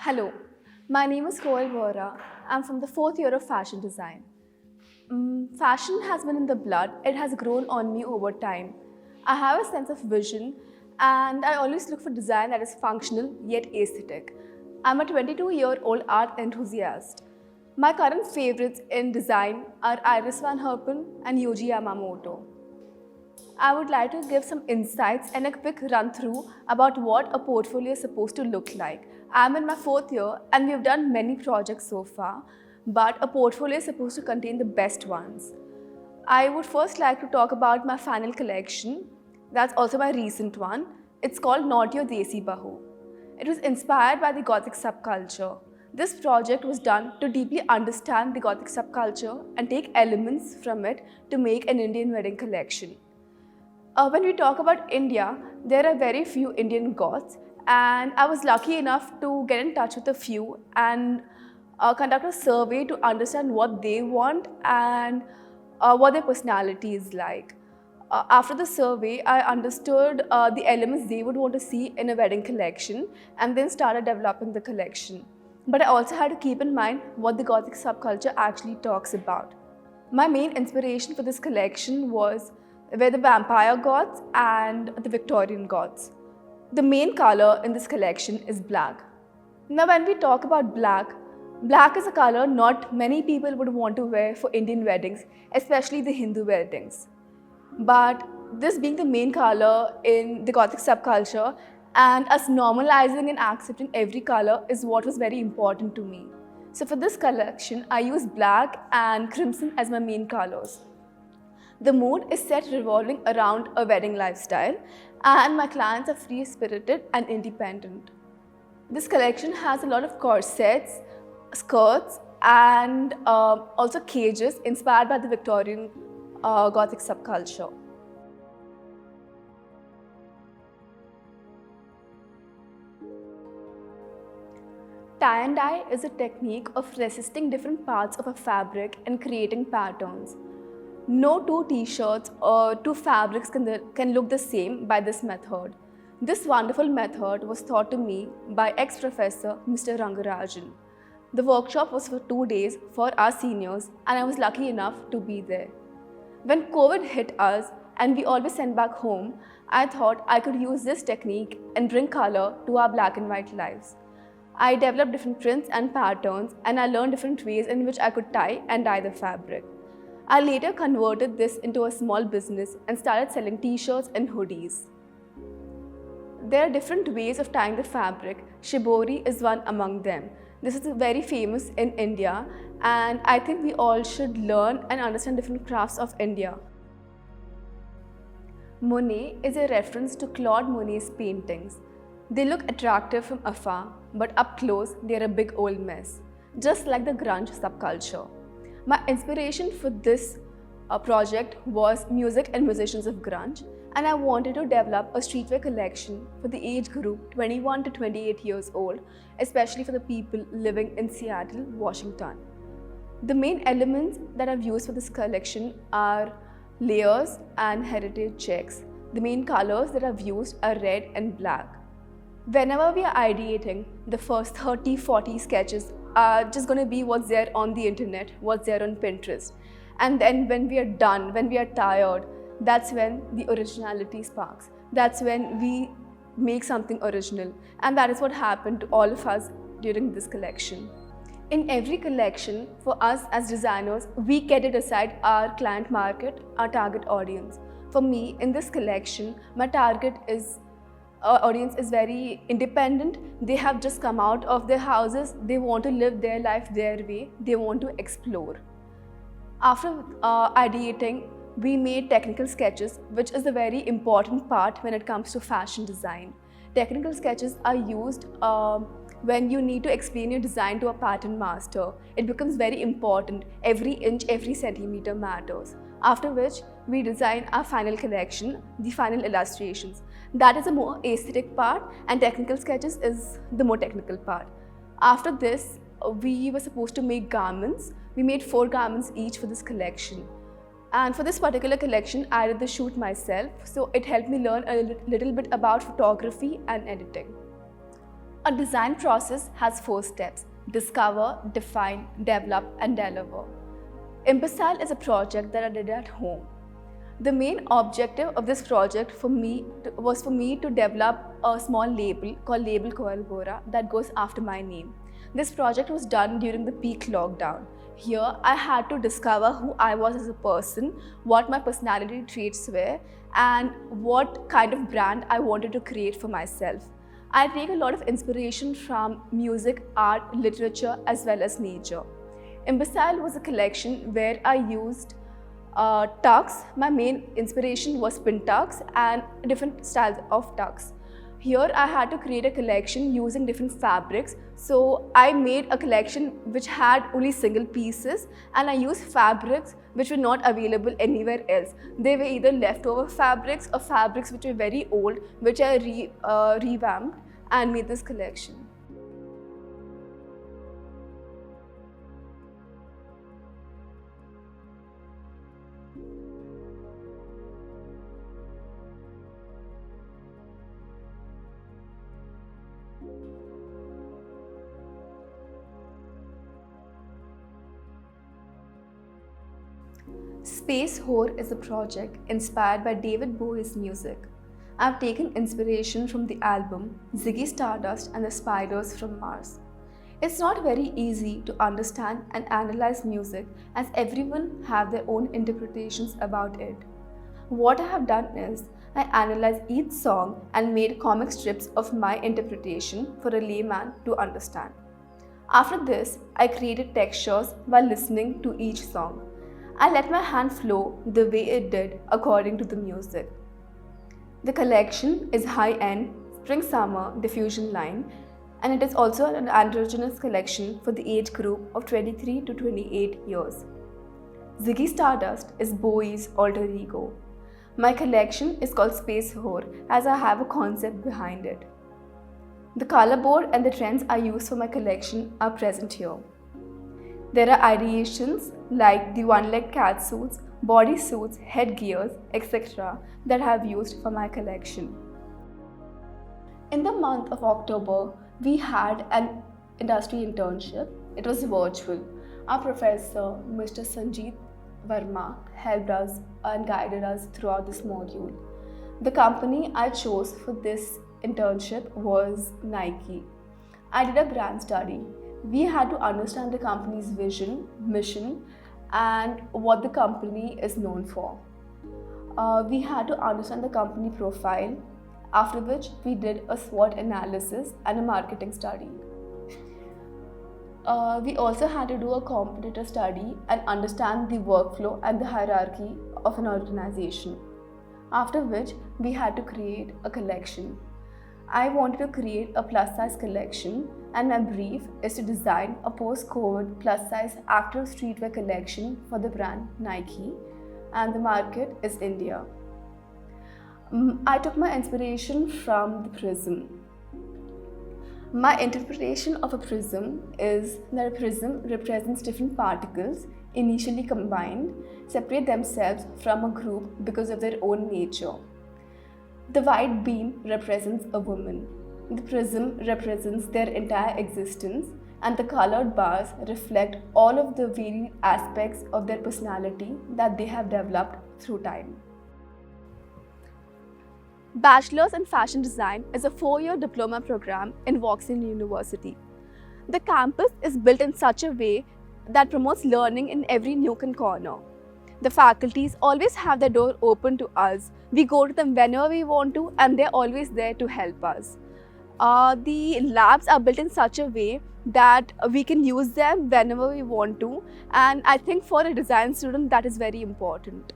Hello, my name is Koel Vora. I'm from the fourth year of fashion design. Fashion has been in the blood, it has grown on me over time. I have a sense of vision and I always look for design that is functional yet aesthetic. I'm a 22-year-old art enthusiast. My current favorites in design are Iris Van Herpen and Yohji Yamamoto. I would like to give some insights and a quick run through about what a portfolio is supposed to look like. I'm in my fourth year and we've done many projects so far, but a portfolio is supposed to contain the best ones. I would first like to talk about my final collection. That's also my recent one. It's called Not Your Desi Bahu. It was inspired by the Gothic subculture. This project was done to deeply understand the Gothic subculture and take elements from it to make an Indian wedding collection. When we talk about India, there are very few Indian goths, and I was lucky enough to get in touch with a few and conduct a survey to understand what they want and what their personality is like. After the survey, I understood the elements they would want to see in a wedding collection and then started developing the collection. But I also had to keep in mind what the Gothic subculture actually talks about. My main inspiration for this collection were the vampire goths and the Victorian goths. The main color in this collection is black. Now when we talk about black, black is a color not many people would want to wear for Indian weddings, especially the Hindu weddings. But this being the main color in the Gothic subculture and us normalizing and accepting every color is what was very important to me. So for this collection, I used black and crimson as my main colors. The mood is set revolving around a wedding lifestyle and my clients are free-spirited and independent. This collection has a lot of corsets, skirts and also cages inspired by the Victorian Gothic subculture. Tie and dye is a technique of resisting different parts of a fabric and creating patterns. No two t-shirts or two fabrics can look the same by this method. This wonderful method was taught to me by ex-professor Mr. Rangarajan. The workshop was for 2 days for our seniors and I was lucky enough to be there. When COVID hit us and we all were sent back home, I thought I could use this technique and bring color to our black and white lives. I developed different prints and patterns and I learned different ways in which I could tie and dye the fabric. I later converted this into a small business and started selling t-shirts and hoodies. There are different ways of tying the fabric. Shibori is one among them. This is very famous in India and I think we all should learn and understand different crafts of India. Monet is a reference to Claude Monet's paintings. They look attractive from afar, but up close they are a big old mess, just like the grunge subculture. My inspiration for this project was music and musicians of grunge, and I wanted to develop a streetwear collection for the age group 21 to 28 years old, especially for the people living in Seattle, Washington. The main elements that I've used for this collection are layers and heritage checks. The main colors that I've used are red and black. Whenever we are ideating, the first 30-40 sketches are just going to be what's there on the internet, what's there on Pinterest. And then when we are done, when we are tired, that's when the originality sparks. That's when we make something original. And that is what happened to all of us during this collection. In every collection, for us as designers, we get to decide our client market, our target audience. For me, in this collection, my target audience is very independent. They have just come out of their houses. They want to live their life their way. They want to explore. After ideating, we made technical sketches, which is a very important part when it comes to fashion design. Technical sketches are used when you need to explain your design to a pattern master. It becomes very important. Every inch, every centimeter matters. After which, we design our final collection, the final illustrations. That is a more aesthetic part and technical sketches is the more technical part. After this, we were supposed to make garments. We made 4 garments each for this collection. And for this particular collection, I did the shoot myself, so it helped me learn a little bit about photography and editing. A design process has 4 steps: discover, define, develop, and deliver. Imbecile is a project that I did at home. The main objective of this project was for me to develop a small label called Label Collabora that goes after my name. This project was done during the peak lockdown. Here, I had to discover who I was as a person, what my personality traits were, and what kind of brand I wanted to create for myself. I take a lot of inspiration from music, art, literature, as well as nature. Imbecile was a collection where I used tux. My main inspiration was pin tux and different styles of tux. Here I had to create a collection using different fabrics. So I made a collection which had only single pieces, and I used fabrics which were not available anywhere else. They were either leftover fabrics or fabrics which were very old, which I revamped and made this collection. Space Whore is a project inspired by David Bowie's music. I've taken inspiration from the album Ziggy Stardust and the Spiders from Mars. It's not very easy to understand and analyze music, as everyone have their own interpretations about it. What I have done is I analyzed each song and made comic strips of my interpretation for a layman to understand. After this, I created textures while listening to each song. I let my hand flow the way it did according to the music. The collection is high-end spring-summer diffusion line, and it is also an androgynous collection for the age group of 23 to 28 years. Ziggy Stardust is Bowie's alter ego. My collection is called Space Whore as I have a concept behind it. The color board and the trends I use for my collection are present here. There are ideations like the one-legged cat suits, body suits, headgears, etc. that I have used for my collection. In the month of October, we had an industry internship. It was virtual. Our professor, Mr. Sanjeet Verma, helped us and guided us throughout this module. The company I chose for this internship was Nike. I did a brand study. We had to understand the company's vision, mission, and what the company is known for. We had to understand the company profile, after which we did a SWOT analysis and a marketing study. We also had to do a competitor study and understand the workflow and the hierarchy of an organization. After which, we had to create a collection. I wanted to create a plus-size collection, and my brief is to design a post-COVID plus-size active streetwear collection for the brand Nike, and the market is India. I took my inspiration from the prism. My interpretation of a prism is that a prism represents different particles initially combined, separate themselves from a group because of their own nature. The white beam represents a woman. The prism represents their entire existence, and the colored bars reflect all of the varied aspects of their personality that they have developed through time. Bachelor's in Fashion Design is a 4-year diploma program in Vauxhall University. The campus is built in such a way that promotes learning in every nook and corner. The faculties always have their door open to us. We go to them whenever we want to, and they're always there to help us. The labs are built in such a way that we can use them whenever we want to, and I think for a design student that is very important.